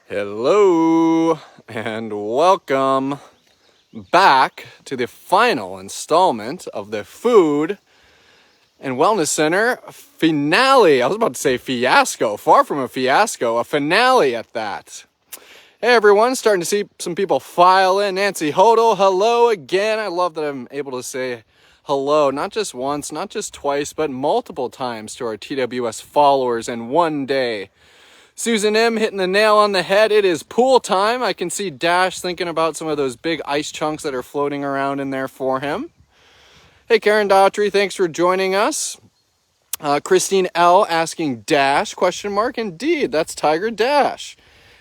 Hello and welcome back to the final installment of the Food and Wellness Center finale. I was about to say fiasco, far from a fiasco, a finale at that. Hey everyone, starting to see some people file in. Nancy Hodel, hello again. I love that I'm able to say hello, not just once, not just twice, but multiple times to our TWS followers in one day. Susan M. hitting the nail on the head. It is pool time. I can see Dash thinking about some of those big ice chunks that are floating around in there for him. Hey, Karen Daughtry, thanks for joining us. Christine L. asking Dash, question mark. Indeed, that's Tiger Dash.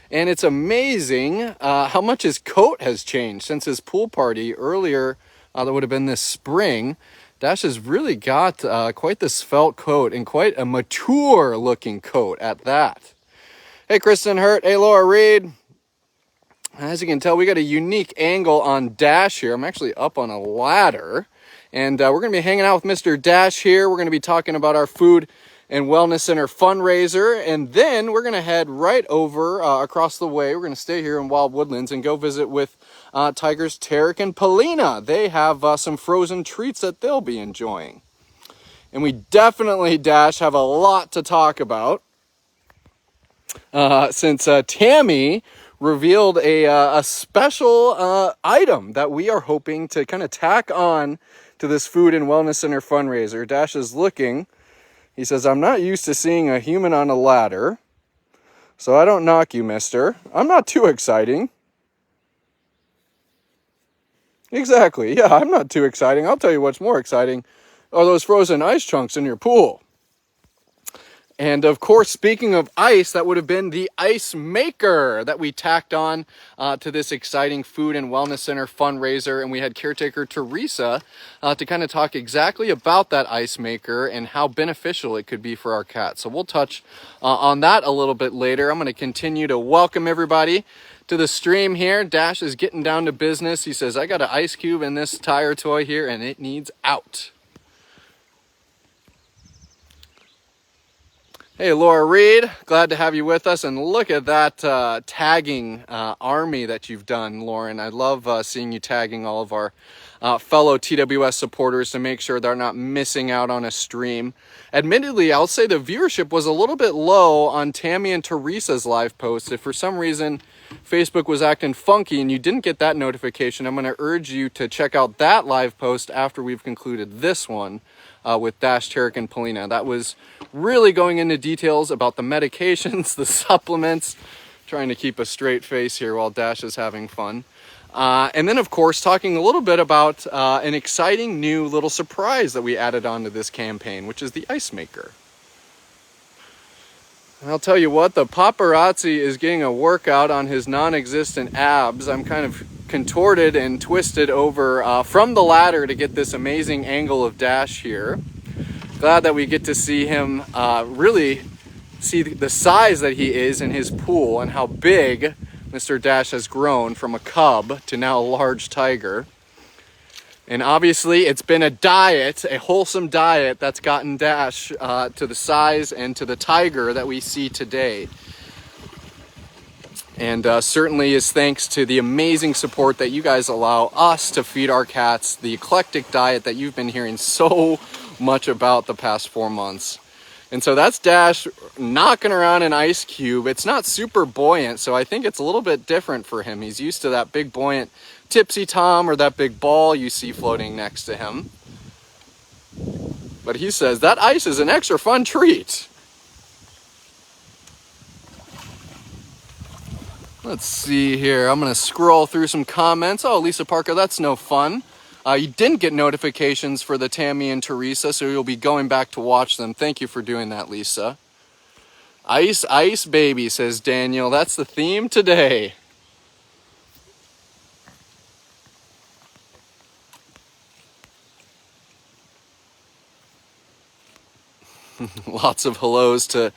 And it's amazing how much his coat has changed since his pool party earlier. That would have been this spring. Dash has really got quite the svelte coat and quite a mature looking coat at that. Hey, Kristen Hurt. Hey, Laura Reed. As you can tell, we got a unique angle on Dash here. I'm actually up on a ladder. And we're going to be hanging out with Mr. Dash here. We're going to be talking about our Food and Wellness Center fundraiser. And then we're going to head right over across the way. We're going to stay here in Wild Woodlands and go visit with Tigers Terek and Polina. They have some frozen treats that they'll be enjoying. And we definitely, Dash, have a lot to talk about. Since Tammy revealed a special item that we are hoping to kind of tack on to this Food and Wellness Center fundraiser. Dash is looking. He says, I'm not used to seeing a human on a ladder, so I don't knock you, mister. I'm not too exciting. Exactly. Yeah, I'm not too exciting. I'll tell you what's more exciting are those frozen ice chunks in your pool. And of course, speaking of ice, that would have been the ice maker that we tacked on to this exciting Food and Wellness Center fundraiser. And we had caretaker Teresa to kind of talk exactly about that ice maker and how beneficial it could be for our cats. So we'll touch on that a little bit later. I'm going to continue to welcome everybody to the stream here. Dash is getting down to business. He says, I got an ice cube in this tire toy here and it needs out. Hey, Laura Reed, glad to have you with us. And look at that tagging army that you've done, Lauren. I love seeing you tagging all of our fellow TWS supporters to make sure they're not missing out on a stream. Admittedly, I'll say the viewership was a little bit low on Tammy and Teresa's live posts. If for some reason Facebook was acting funky and you didn't get that notification, I'm going to urge you to check out that live post after we've concluded this one. With Dash, Terek, and Polina. That was really going into details about the medications, the supplements, trying to keep a straight face here while Dash is having fun. And then, of course, talking a little bit about an exciting new little surprise that we added onto this campaign, which is the ice maker. And I'll tell you what, the paparazzi is getting a workout on his non-existent abs. I'm kind of contorted and twisted over from the ladder to get this amazing angle of Dash here. Glad that we get to see him really see the size that he is in his pool and how big Mr. Dash has grown from a cub to now a large tiger. And obviously it's been a diet, a wholesome diet that's gotten Dash to the size and to the tiger that we see today. And certainly is thanks to the amazing support that you guys allow us to feed our cats, the eclectic diet that you've been hearing so much about the past 4 months. And so that's Dash knocking around an ice cube. It's not super buoyant, so I think it's a little bit different for him. He's used to that big buoyant Tipsy Tom or that big ball you see floating next to him. But he says that ice is an extra fun treat. Let's see here. I'm going to scroll through some comments. Oh, Lisa Parker, that's no fun. You didn't get notifications for the Tammy and Teresa, so you'll be going back to watch them. Thank you for doing that, Lisa. Ice, ice, baby, says Daniel. That's the theme today. Lots of hellos to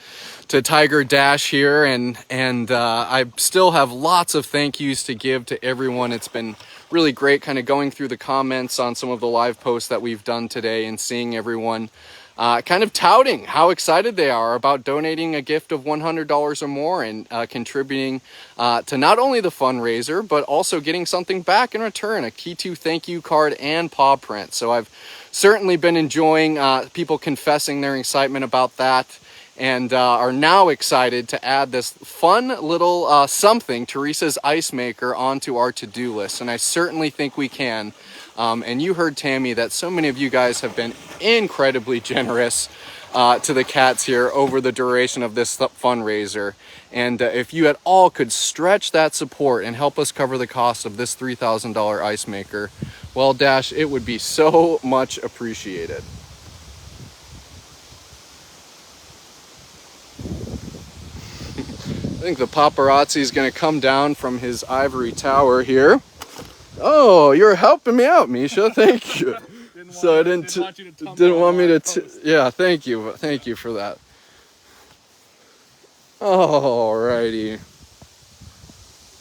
Tiger Dash here, and I still have lots of thank yous to give to everyone. It's been really great kind of going through the comments on some of the live posts that we've done today and seeing everyone kind of touting how excited they are about donating a gift of $100 or more and contributing to not only the fundraiser, but also getting something back in return, a Key2 thank you card and paw print. So I've certainly been enjoying people confessing their excitement about that, and are now excited to add this fun little something, Teresa's ice maker, onto our to-do list. And I certainly think we can. And you heard Tammy that so many of you guys have been incredibly generous to the cats here over the duration of this fundraiser. And if you at all could stretch that support and help us cover the cost of this $3,000 ice maker, well, Dash, it would be so much appreciated. I think the paparazzi is going to come down from his ivory tower here. Oh, you're helping me out, Misha. Thank you. So I didn't want me to. Yeah, thank you for that. Alrighty,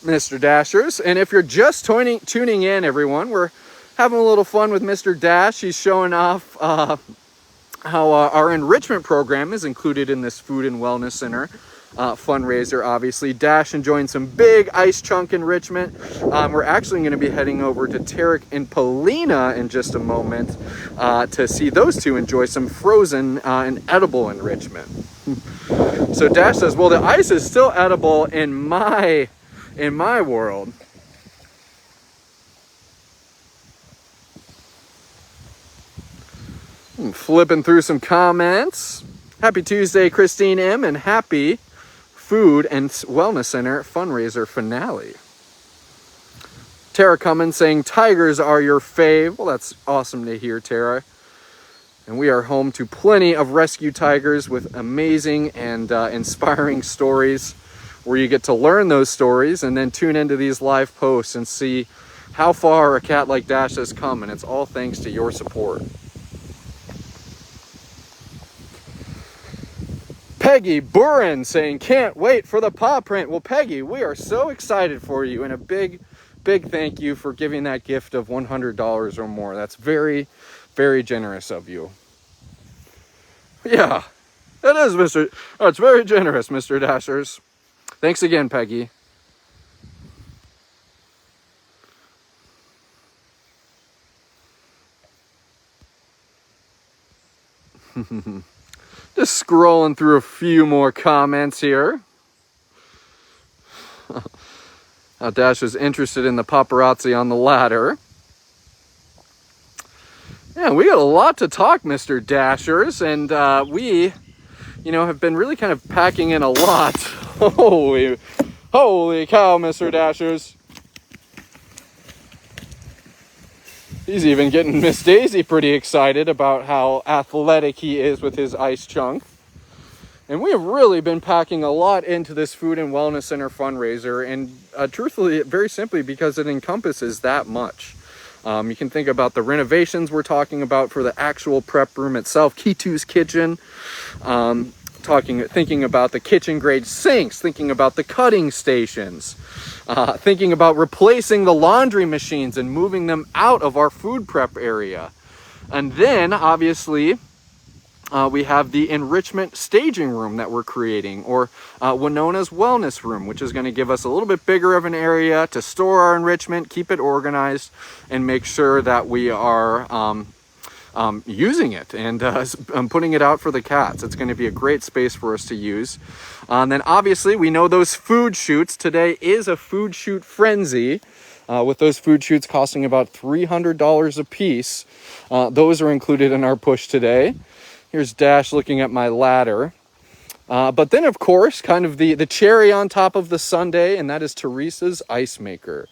Mr. Dashers, and if you're just tuning in, everyone, we're having a little fun with Mr. Dash. He's showing off how our enrichment program is included in this Food and Wellness Center fundraiser. Obviously, Dash enjoying some big ice chunk enrichment. We're actually going to be heading over to Terek and Polina in just a moment to see those two enjoy some frozen and edible enrichment. So Dash says, well, the ice is still edible in my world. Flipping through some comments. Happy Tuesday, Christine M, and happy Food and Wellness Center fundraiser finale. Tara Cummins saying tigers are your fave. Well, that's awesome to hear, Tara. And we are home to plenty of rescue tigers with amazing and inspiring stories, where you get to learn those stories and then tune into these live posts and see how far a cat like Dash has come, and it's all thanks to your support. Peggy Buren saying, can't wait for the paw print. Well, Peggy, we are so excited for you, and a big thank you for giving that gift of $100 or more. That's very, very generous of you. Yeah, that is, it's very generous, Mr. Dashers. Thanks again, Peggy. Just scrolling through a few more comments here. Dash is interested in the paparazzi on the ladder. Yeah, we got a lot to talk, Mr. Dashers, and we, have been really kind of packing in a lot. Holy cow, Mr. Dashers. He's even getting Miss Daisy pretty excited about how athletic he is with his ice chunk. And we have really been packing a lot into this Food and Wellness Center fundraiser, and truthfully, very simply, because it encompasses that much. You can think about the renovations we're talking about for the actual prep room itself, Key2's kitchen, thinking about the kitchen grade sinks, thinking about the cutting stations, thinking about replacing the laundry machines and moving them out of our food prep area. And then obviously we have the enrichment staging room that we're creating, or Winona's wellness room, which is going to give us a little bit bigger of an area to store our enrichment, keep it organized, and make sure that we are using it and putting it out for the cats. It's going to be a great space for us to use. And then obviously we know those food shoots. Today is a food shoot frenzy, with those food shoots costing about $300 a piece. Those are included in our push today. Here's Dash looking at my ladder. But then, of course, kind of the cherry on top of the sundae, and that is Teresa's ice maker.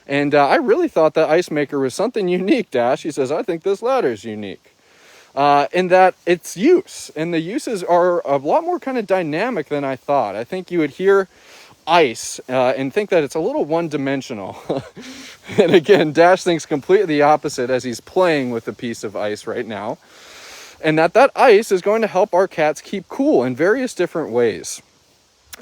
And I really thought that ice maker was something unique, Dash. He says, I think this ladder is unique. In that its use, and the uses are a lot more kind of dynamic than I thought. I think you would hear ice and think that it's a little one-dimensional. And again, Dash thinks completely the opposite as he's playing with a piece of ice right now. And that ice is going to help our cats keep cool in various different ways.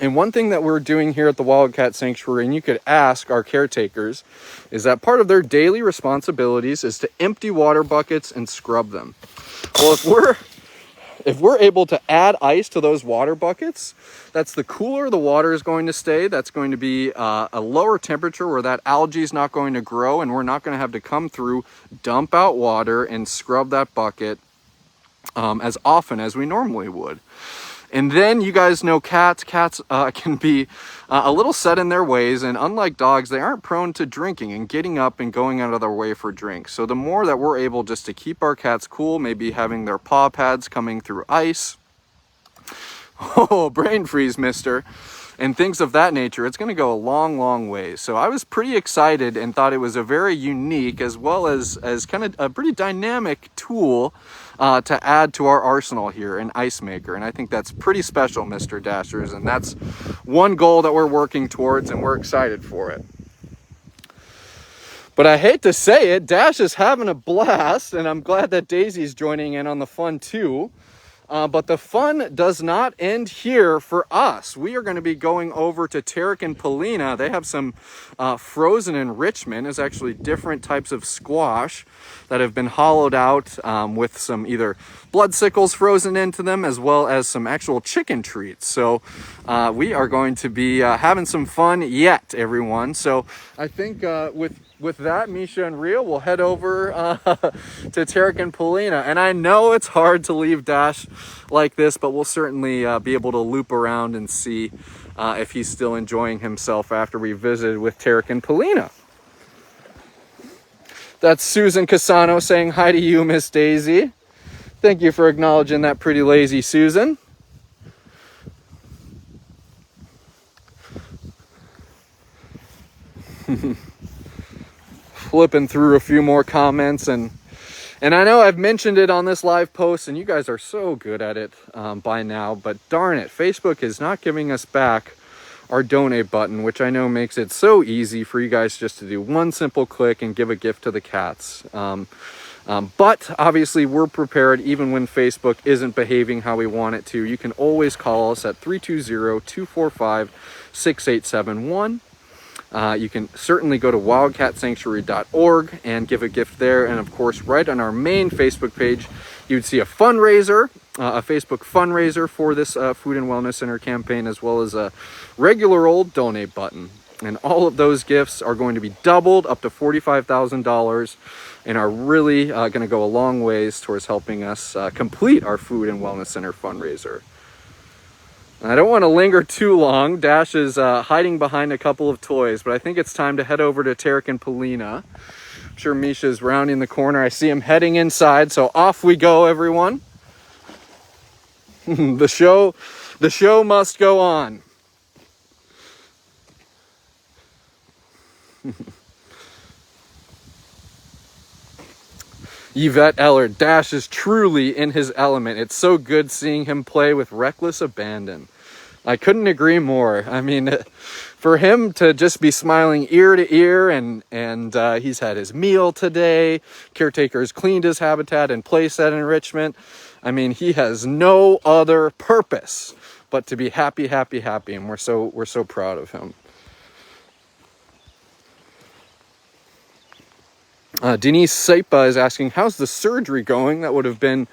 And one thing that we're doing here at the Wildcat Sanctuary, and you could ask our caretakers, is that part of their daily responsibilities is to empty water buckets and scrub them. Well, if we're if we're able to add ice to those water buckets, that's the cooler the water is going to stay. That's going to be a lower temperature where that algae is not going to grow, and we're not going to have to come through, dump out water, and scrub that bucket as often as we normally would. And then you guys know cats can be a little set in their ways, and unlike dogs, they aren't prone to drinking and getting up and going out of their way for drinks. So the more that we're able just to keep our cats cool, maybe having their paw pads coming through ice, oh, brain freeze, mister, and things of that nature, it's going to go a long way. So I was pretty excited and thought it was a very unique as well as kind of a pretty dynamic tool to add to our arsenal here, an ice maker. And I think that's pretty special, Mr. Dashers, and that's one goal that we're working towards, and we're excited for it. But I hate to say it, Dash is having a blast, and I'm glad that Daisy's joining in on the fun too. But the fun does not end here for us. We are going to be going over to Terek and Polina. They have some frozen enrichment. It's actually different types of squash that have been hollowed out with some either blood sickles frozen into them, as well as some actual chicken treats. So we are going to be having some fun yet, everyone. So I think with that, Misha and Ria will head over to Terek and Polina. And I know it's hard to leave Dash like this, but we'll certainly be able to loop around and see if he's still enjoying himself after we visited with Terek and Polina. That's Susan Casano saying hi to you, Miss Daisy. Thank you for acknowledging that, pretty lazy Susan. Flipping through a few more comments, and I know I've mentioned it on this live post, and you guys are so good at it by now, but darn it, Facebook is not giving us back our donate button, which I know makes it so easy for you guys just to do one simple click and give a gift to the cats. But obviously we're prepared even when Facebook isn't behaving how we want it to. You can always call us at 320-245-6871. You can certainly go to wildcatsanctuary.org and give a gift there. And of course, right on our main Facebook page, you'd see a fundraiser, a Facebook fundraiser for this Food and Wellness Center campaign, as well as a regular old donate button. And all of those gifts are going to be doubled up to $45,000 and are really going to go a long ways towards helping us complete our Food and Wellness Center fundraiser. I don't want to linger too long. Dash is hiding behind a couple of toys, but I think it's time to head over to Terek and Polina. I'm sure Misha's rounding the corner. I see him heading inside, so off we go, everyone. The show must go on. Yvette Eller, Dash is truly in his element. It's so good seeing him play with reckless abandon. I couldn't agree more. I mean, for him to just be smiling ear to ear, and he's had his meal today, caretakers cleaned his habitat and placed that enrichment. I mean, he has no other purpose but to be happy, and we're so proud of him. Denise Saipa is asking, how's the surgery going? That would have been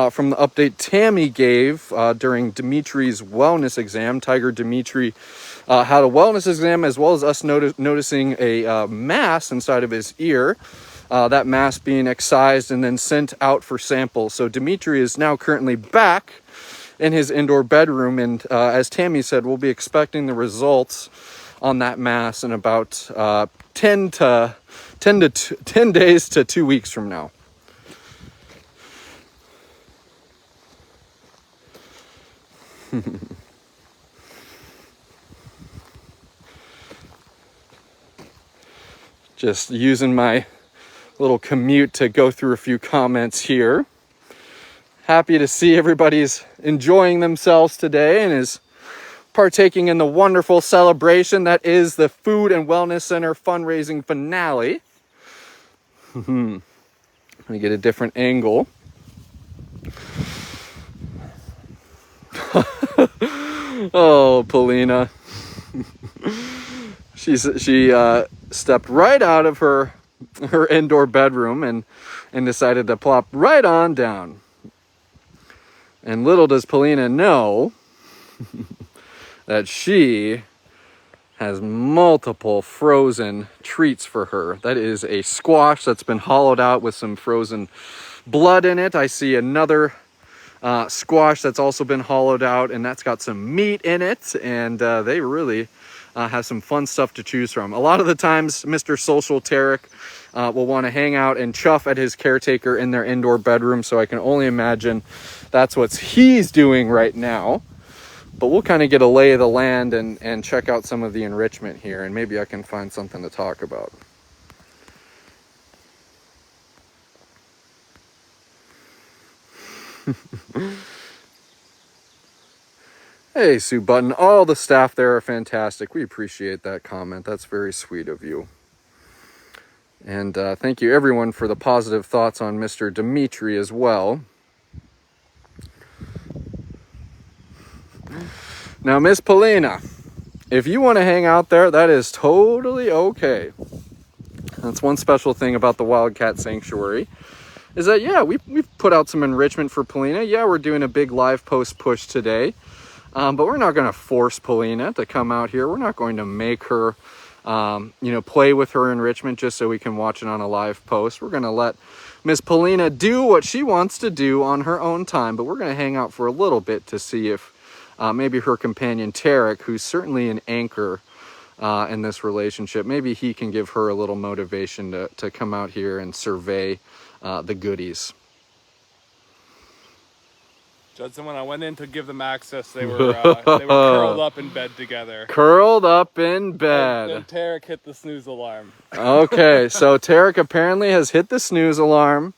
from the update Tammy gave during Dimitri's wellness exam. Tiger Dimitri had a wellness exam, as well as us noticing a mass inside of his ear. That mass being excised and then sent out for samples. So Dimitri is now currently back in his indoor bedroom, and as Tammy said, we'll be expecting the results on that mass in about 10 days to 2 weeks from now. Just using my little commute to go through a few comments here. Happy to see everybody's enjoying themselves today and is partaking in the wonderful celebration that is the Food and Wellness Center fundraising finale. Let me get a different angle. Oh, Polina. She stepped right out of her indoor bedroom and decided to plop right on down. And little does Polina know that she has multiple frozen treats for her. That is a squash that's been hollowed out with some frozen blood in it. I see another squash that's also been hollowed out, and that's got some meat in it, and they really have some fun stuff to choose from. A lot of the times Mr. Social Terek will want to hang out and chuff at his caretaker in their indoor bedroom, so I can only imagine that's what he's doing right now. But we'll kind of get a lay of the land and check out some of the enrichment here, and maybe I can find something to talk about. Hey, Sue Button, all the staff there are fantastic. We appreciate that comment. That's very sweet of you. And thank you everyone for the positive thoughts on Mr. Dimitri as well. Now, Miss Polina, if you want to hang out there, that is totally okay. That's one special thing about the Wildcat Sanctuary, is that, yeah, we've put out some enrichment for Polina. Yeah, we're doing a big live post push today, but we're not going to force Polina to come out here. We're not going to make her, play with her enrichment just so we can watch it on a live post. We're going to let Miss Polina do what she wants to do on her own time, but we're going to hang out for a little bit to see if maybe her companion Terek, who's certainly an anchor in this relationship, maybe he can give her a little motivation to come out here and survey the goodies. Judson, when I went in to give them access, they were curled up in bed together. Curled up in bed. And Terek hit the snooze alarm. Okay, so Terek apparently has hit the snooze alarm.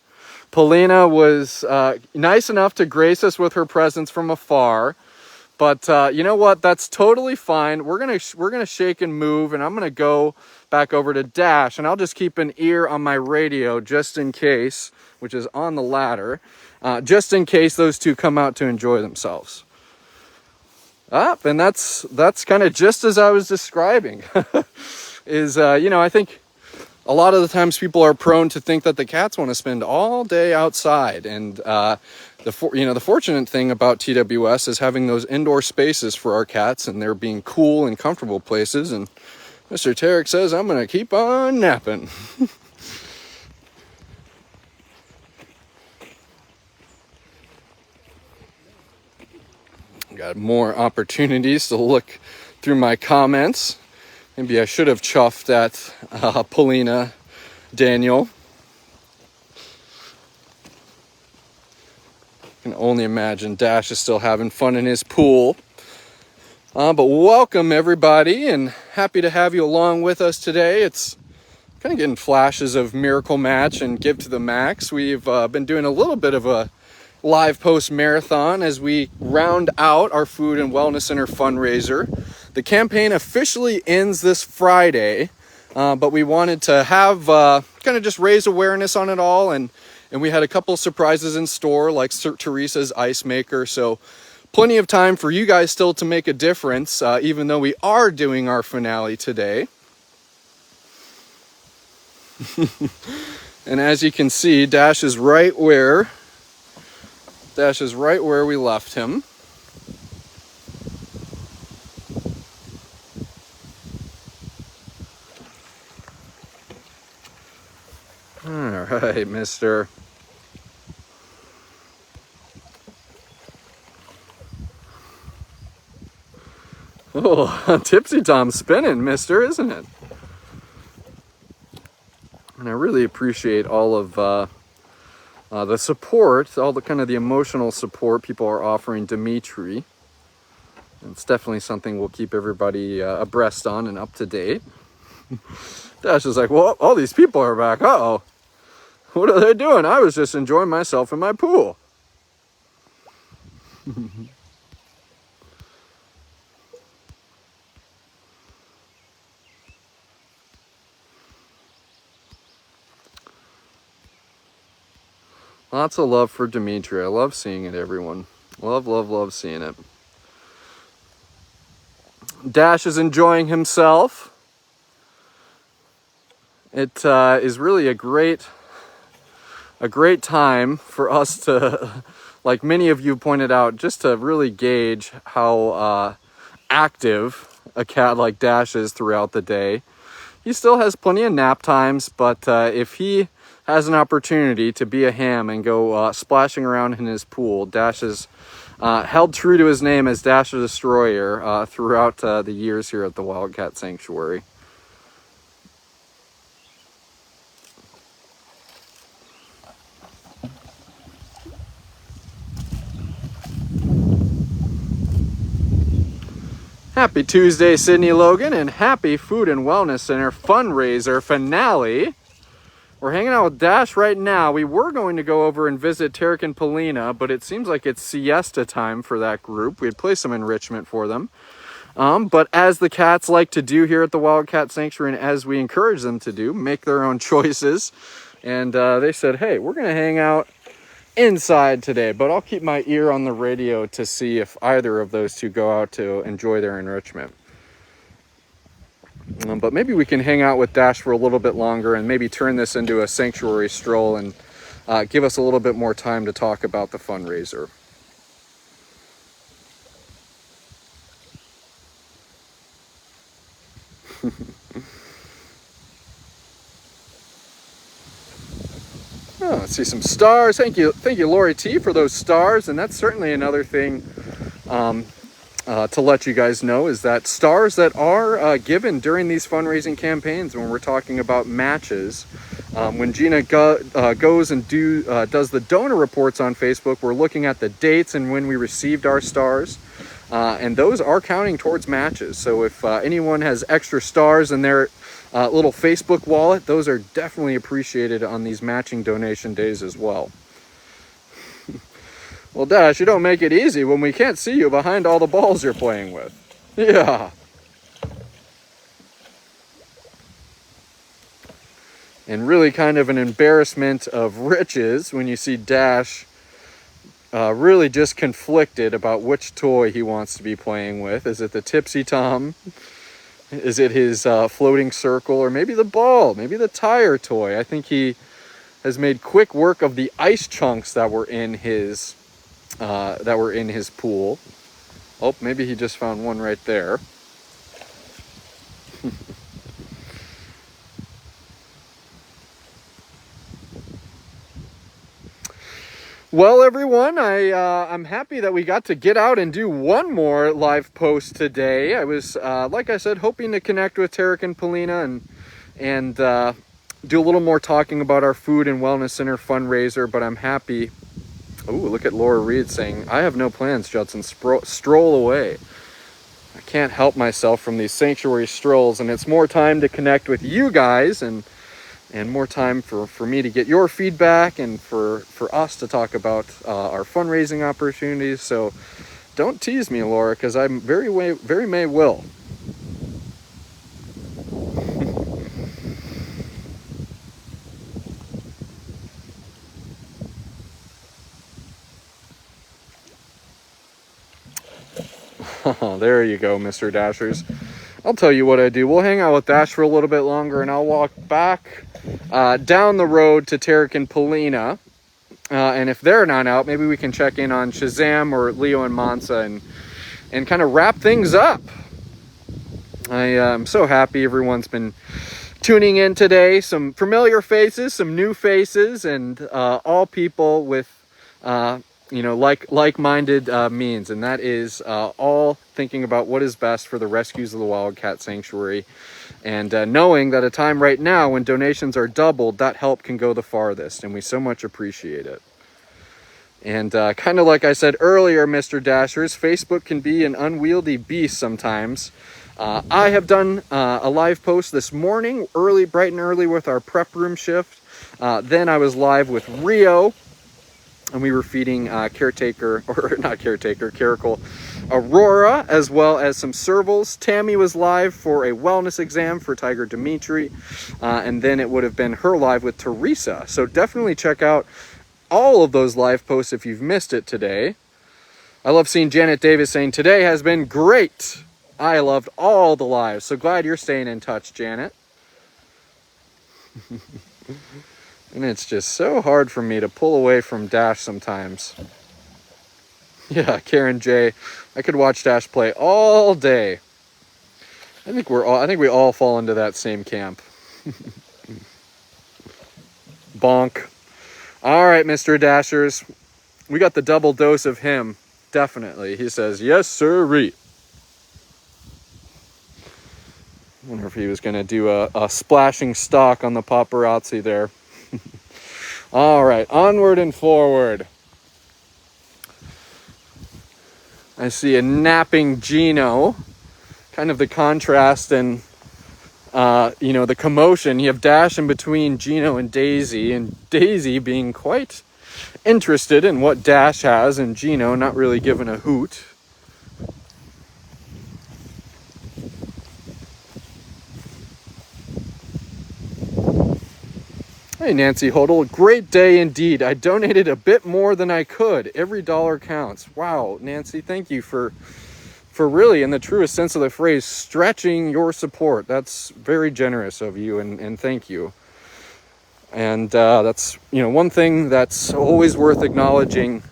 Polina was nice enough to grace us with her presence from afar. But you know what? That's totally fine. We're gonna shake and move, and I'm gonna go back over to Dash, and I'll just keep an ear on my radio just in case, which is on the ladder, just in case those two come out to enjoy themselves. And that's kind of just as I was describing. I think a lot of the times people are prone to think that the cats want to spend all day outside, and the fortunate thing about TWS is having those indoor spaces for our cats, and they're being cool and comfortable places. And Mr. Terek says, I'm going to keep on napping. Got more opportunities to look through my comments. Maybe I should have chuffed at Polina Daniel. I can only imagine Dash is still having fun in his pool. But welcome everybody, and happy to have you along with us today. It's kind of getting flashes of Miracle Match and Give to the Max. We've been doing a little bit of a live post marathon as we round out our Food and Wellness Center fundraiser. The campaign officially ends this Friday, but we wanted to have kind of just raise awareness on it all, and we had a couple surprises in store, like Teresa's ice maker, so plenty of time for you guys still to make a difference, even though we are doing our finale today. And as you can see, Dash is right where we left him. All right, mister. Oh, Tipsy Tom's spinning, mister, isn't it? And I really appreciate all of the support, all the kind of the emotional support people are offering Dimitri. It's definitely something we'll keep everybody abreast on and up to date. Dash is like, well, all these people are back. Uh-oh. What are they doing? I was just enjoying myself in my pool. Lots of love for Dimitri. I love seeing it, everyone. Love, love, love seeing it. Dash is enjoying himself. It is really a great time for us to like many of you pointed out, just to really gauge how active a cat like Dash is throughout the day. He still has plenty of nap times, but if he has an opportunity to be a ham and go splashing around in his pool, Dash is held true to his name as Dash the Destroyer throughout the years here at the Wildcat Sanctuary. Happy Tuesday, Sydney Logan, and happy Food and Wellness Center fundraiser finale. We're hanging out with Dash right now. We were going to go over and visit Terek and Polina, but it seems like it's siesta time for that group. We'd play some enrichment for them. But as the cats like to do here at the Wildcat Sanctuary, and as we encourage them to do, make their own choices. And they said, hey, we're going to hang out inside today, but I'll keep my ear on the radio to see if either of those two go out to enjoy their enrichment. But maybe we can hang out with Dash for a little bit longer and maybe turn this into a sanctuary stroll and give us a little bit more time to talk about the fundraiser. Oh, let's see some stars. Thank you, Lori T, for those stars. And that's certainly another thing to let you guys know, is that stars that are given during these fundraising campaigns, when we're talking about matches, when Gina goes and does the donor reports on Facebook, we're looking at the dates and when we received our stars, and those are counting towards matches. So if anyone has extra stars in their little Facebook wallet, those are definitely appreciated on these matching donation days as well. Well, Dash, you don't make it easy when we can't see you behind all the balls you're playing with. Yeah. And really kind of an embarrassment of riches when you see Dash really just conflicted about which toy he wants to be playing with. Is it the Tipsy Tom? Is it his floating circle? Or maybe the ball? Maybe the tire toy? I think he has made quick work of the ice chunks that were in his pool. Oh, maybe he just found one right there. Well, everyone, I'm happy that we got to get out and do one more live post today. I was, like I said, hoping to connect with Terek and Polina and do a little more talking about our Food and Wellness Center fundraiser, but I'm happy. Oh, look at Laura Reed saying, I have no plans, Judson. Stroll away. I can't help myself from these sanctuary strolls, and it's more time to connect with you guys and more time for me to get your feedback and for us to talk about our fundraising opportunities. So don't tease me, Laura, because I'm very may will. There you go, Mr. Dashers. I'll tell you what I do. We'll hang out with Dash for a little bit longer, and I'll walk back down the road to Terek and Polina. And if they're not out, maybe we can check in on Shazam or Leo and Mansa and kind of wrap things up. I'm so happy everyone's been tuning in today. Some familiar faces, some new faces, and all people with like-minded means, and that is all thinking about what is best for the rescues of the Wildcat Sanctuary, and knowing that a time right now when donations are doubled, that help can go the farthest, and we so much appreciate it. And kind of like I said earlier, Mr. Dashers, Facebook can be an unwieldy beast sometimes. I have done a live post this morning, bright and early with our prep room shift. Then I was live with Rio, and we were feeding Caracal Aurora, as well as some servals. Tammy was live for a wellness exam for Tiger Dimitri, and then it would have been her live with Teresa. So definitely check out all of those live posts if you've missed it today. I love seeing Janet Davis saying, today has been great. I loved all the lives. So glad you're staying in touch, Janet. And it's just so hard for me to pull away from Dash sometimes. Yeah, Karen J. I could watch Dash play all day. I think we all fall into that same camp. Bonk. All right, Mr. Dashers. We got the double dose of him. Definitely. He says, yes, sirree. I wonder if he was going to do a splashing stock on the paparazzi there. All right, onward and forward. I see a napping Gino. Kind of the contrast and, the commotion. You have Dash in between Gino and Daisy, and Daisy being quite interested in what Dash has, and Gino not really giving a hoot. Hey, Nancy Hodel, great day indeed. I donated a bit more than I could. Every dollar counts. Wow, Nancy, thank you for really, in the truest sense of the phrase, stretching your support. That's very generous of you, and thank you. And that's, one thing that's always worth acknowledging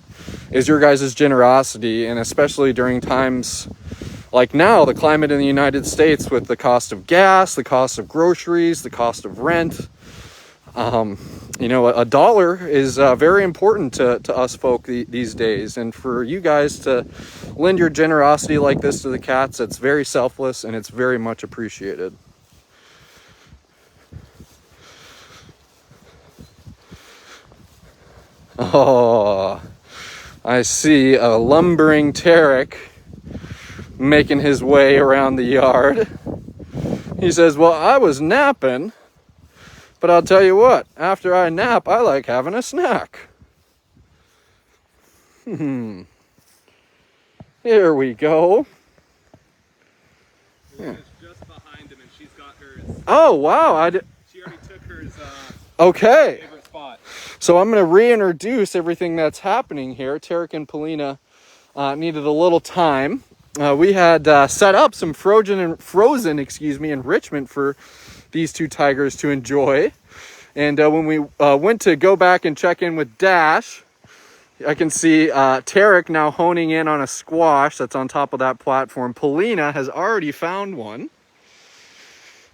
is your guys' generosity, and especially during times like now, the climate in the United States with the cost of gas, the cost of groceries, the cost of rent. A dollar is very important to us folk these days. And for you guys to lend your generosity like this to the cats, it's very selfless and it's very much appreciated. Oh, I see a lumbering Terek making his way around the yard. He says, well, I was napping. But I'll tell you what, after I nap, I like having a snack. Here we go. Polina's just behind him, and she's got hers. Oh, wow. She already took hers Okay. favorite spot. So I'm going to reintroduce everything that's happening here. Terek and Polina needed a little time. We had set up some frozen enrichment for these two tigers to enjoy. And when we went to go back and check in with Dash, I can see Terek now honing in on a squash that's on top of that platform. Polina has already found one.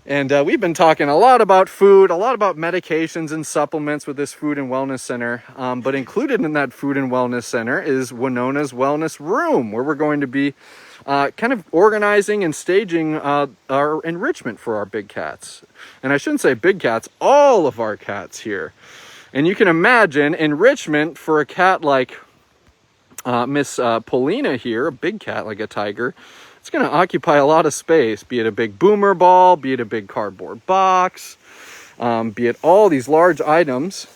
And we've been talking a lot about food, a lot about medications and supplements with this food and wellness center. But included in that food and wellness center is Winona's Wellness Room, where we're going to be kind of organizing and staging our enrichment for our big cats. And I shouldn't say big cats, all of our cats here. And you can imagine enrichment for a cat like Miss Polina here, a big cat like a tiger. It's going to occupy a lot of space, be it a big boomer ball, be it a big cardboard box, be it all these large items.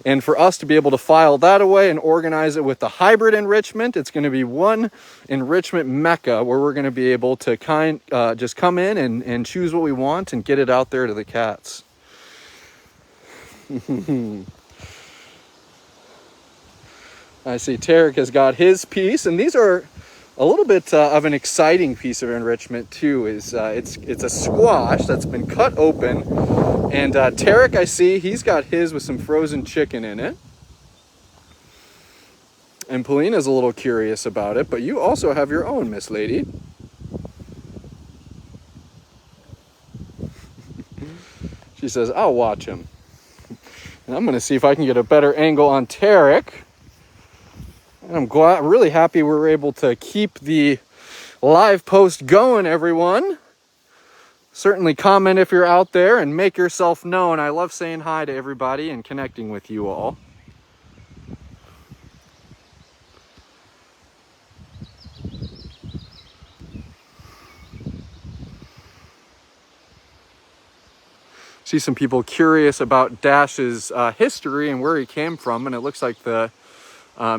And for us to be able to file that away and organize it with the hybrid enrichment, it's going to be one enrichment mecca where we're going to be able to just come in and choose what we want and get it out there to the cats. I see Terek has got his piece, and these are a little bit of an exciting piece of enrichment too. It's a squash that's been cut open, and Terek, I see he's got his with some frozen chicken in it, and Polina's a little curious about it, but you also have your own, Miss Lady. She says, I'll watch him. And I'm going to see if I can get a better angle on Terek. And I'm really happy we were able to keep the live post going, everyone. Certainly comment if you're out there and make yourself known. I love saying hi to everybody and connecting with you all. See some people curious about Dash's history and where he came from, and it looks like the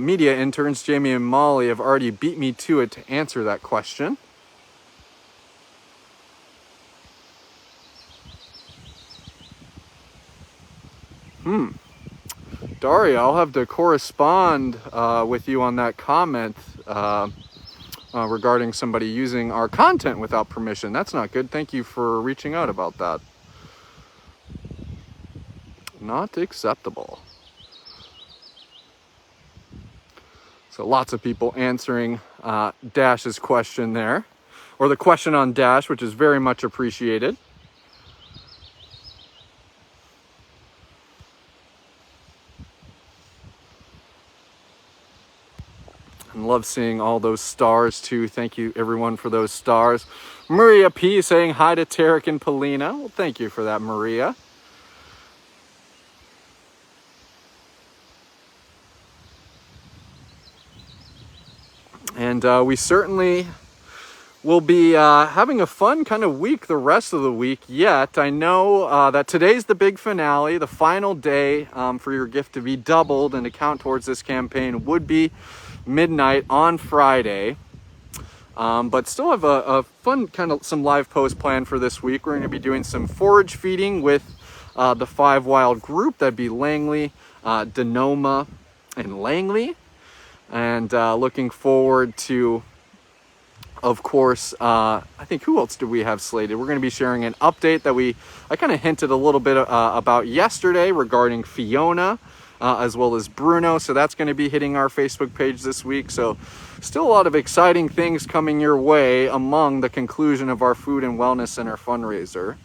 media interns, Jamie and Molly, have already beat me to it to answer that question. Daria, I'll have to correspond with you on that comment regarding somebody using our content without permission. That's not good. Thank you for reaching out about that. Not acceptable. So lots of people answering Dash's question there, or the question on Dash, which is very much appreciated. And love seeing all those stars too. Thank you everyone for those stars. Maria P saying hi to Terek and Polina. Well, thank you for that, Maria. And we certainly will be having a fun kind of week the rest of the week yet. I know that today's the big finale. The final day for your gift to be doubled and to count towards this campaign would be midnight on Friday. But still have a fun kind of some live posts planned for this week. We're going to be doing some forage feeding with the 5 Wild group. That'd be Langley, Denoma, and Langley. And looking forward to, of course, I think, who else do we have slated? We're going to be sharing an update that I kind of hinted a little bit about yesterday regarding Fiona, as well as Bruno. So that's going to be hitting our Facebook page this week. So still a lot of exciting things coming your way among the conclusion of our Food and Wellness Center fundraiser.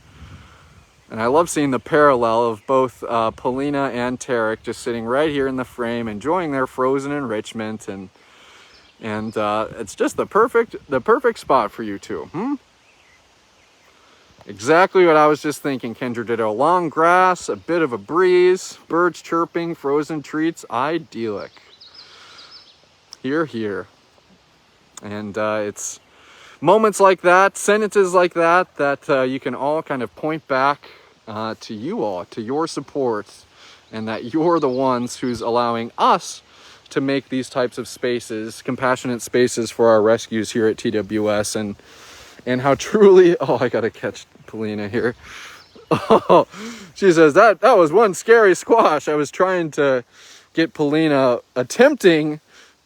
And I love seeing the parallel of both Polina and Terek just sitting right here in the frame, enjoying their frozen enrichment, and it's just the perfect spot for you two. Exactly what I was just thinking, Kendra Ditto. Long grass, a bit of a breeze, birds chirping, frozen treats, idyllic. Here, here. And it's moments like that, sentences like that, that you can all kind of point back to you all, to your support, and that you're the ones who's allowing us to make these types of spaces, compassionate spaces for our rescues here at TWS, and how truly, oh, I gotta catch Polina here. Oh, she says, that was one scary squash. I was trying to get Polina attempting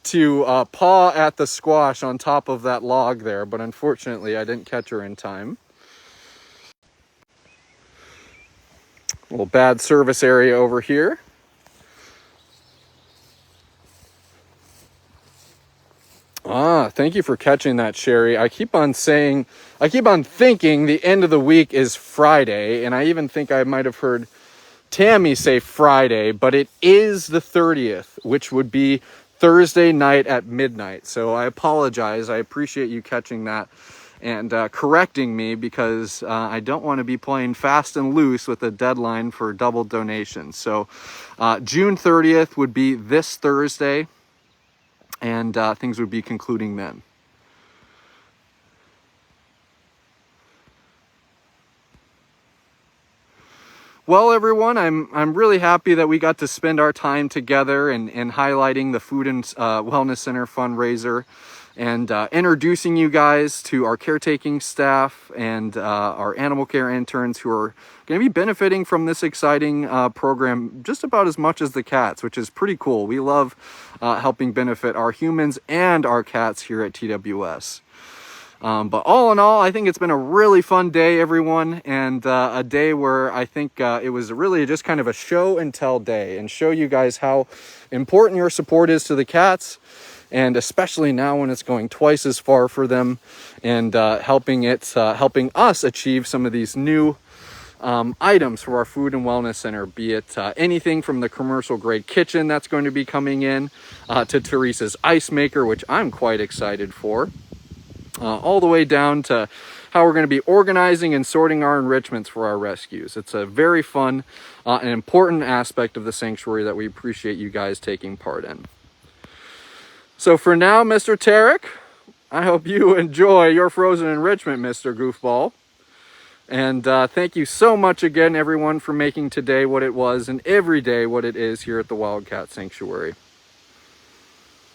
to paw at the squash on top of that log there, but unfortunately I didn't catch her in time. A little bad service area over here. Thank you for catching that, Sherry. I keep on thinking the end of the week is Friday, and I even think I might have heard Tammy say Friday, but it is the 30th, which would be Thursday night at midnight. So I apologize. I appreciate you catching that and correcting me, because I don't want to be playing fast and loose with a deadline for double donations. So June 30th would be this Thursday, and things would be concluding then. Well, everyone, I'm really happy that we got to spend our time together and highlighting the Food and Wellness Center fundraiser, and introducing you guys to our caretaking staff and our animal care interns who are going to be benefiting from this exciting program just about as much as the cats, which is pretty cool. We love helping benefit our humans and our cats here at TWS. But all in all, I think it's been a really fun day, everyone, and a day where I think it was really just kind of a show and tell day, and show you guys how important your support is to the cats, and especially now when it's going twice as far for them, and helping us achieve some of these new items for our Food and Wellness Center, be it anything from the commercial grade kitchen that's going to be coming in to Teresa's ice maker, which I'm quite excited for. All the way down to how we're going to be organizing and sorting our enrichments for our rescues. It's a very fun and important aspect of the sanctuary that we appreciate you guys taking part in. So for now, Mr. Terek, I hope you enjoy your frozen enrichment, Mr. Goofball. And thank you so much again, everyone, for making today what it was and every day what it is here at the Wildcat Sanctuary.